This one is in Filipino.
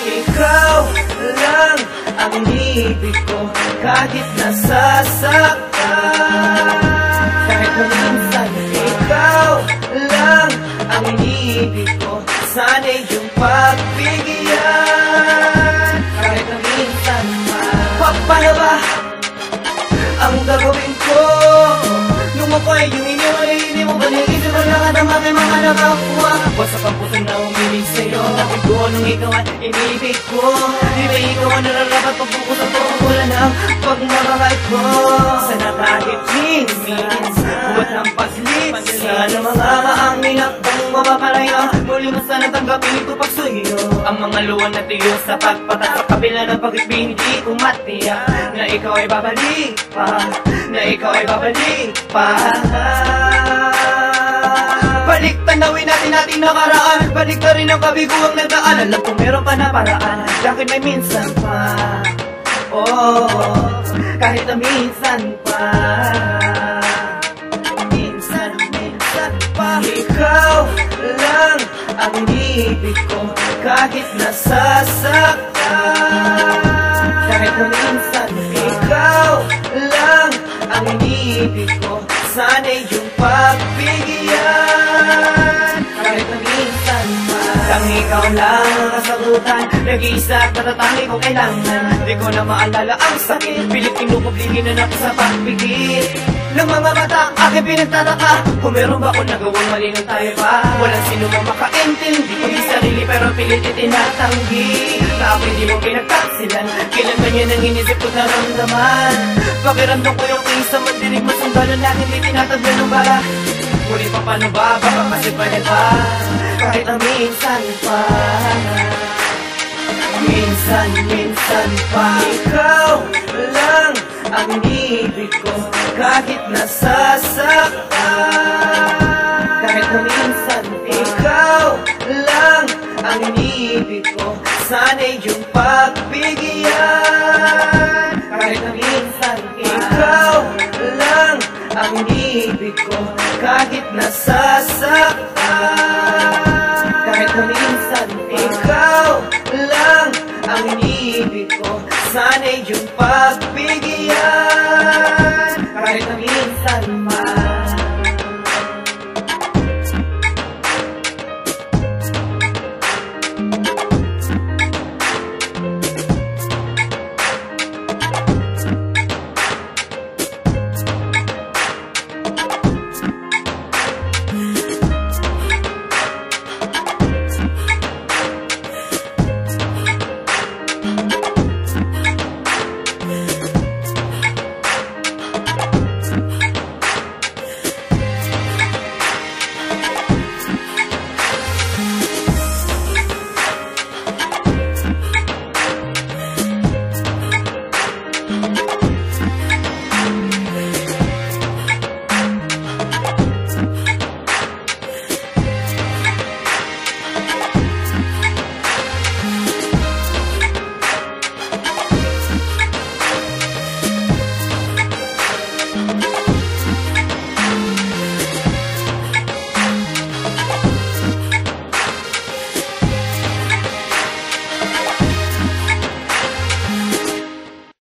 Ikaw lang ang iniibig ko kahit nasasaktan. Kahit na minsan ikaw lang ang iniibig ko, sana'y iyong pagbigyan. Kahit na minsan paano ba ang gagawin ko? Nung ako'y yung iniwan ay hindi mo ba naisip mo lahat ang aking mga nakakuha? Wasak ang puso na umilig sa'yo, nakit ko nung ikaw at inibig ko. Di ba ikaw ang nararapat pagpupusan ko ang wala ng pagmamahal ko? Sana kahit minsan buhat ng paslit, sana mga maangin at bang mapapalaya, muli mo sana tanggapin ko pag sa'yo. Ang mga luwan na tiyo sa pagpatak sa kabila ng pag-ibig, hindi ko matiyak na ikaw ay babalik pa, na ikaw ay babalik pa. Balik tanawin natin ating nakaraan, balik na rin ang kabiguang nagdaan. Alam ko meron pa na paraan, bakit may minsan pa? Oh, kahit na minsan pa, minsan pa. Ikaw lang ang iniibig ko kahit nasasaktan. Kahit na minsan ikaw lang ang iniibig ko, sana'y iyong pagbigyan. Kahit na minsan lang ikaw lang ang kasagutan, nag-iisa at natatangi ko kailangan. Di ko na maalala ang sakit, pilit pinupubligin na ako sa pagbigit ng mga mata, aking pinagtataka kung meron ba akong nagawang mali nung tayo pa. Walang sino mo makaintindi, kundi sarili pero pilit itinatanggi na ako hindi mo pinagtaksilan. Kailan ba yan ang inisip ko naramdaman? Pakiramdam ko yung isa mandinig masunggalan na hindi tinatagyan ng bala. Ngunit pa paano ba, baka kasi pwede pa, kahit na minsan pa, minsan pa. Ikaw lang ang iniibig ko kahit nasasaktan. Kahit na minsan ikaw lang ang iniibig ko, sana'y iyong pagbigyan. Kahit na minsan ikaw lang ang iniibig ko kahit nasasaktan.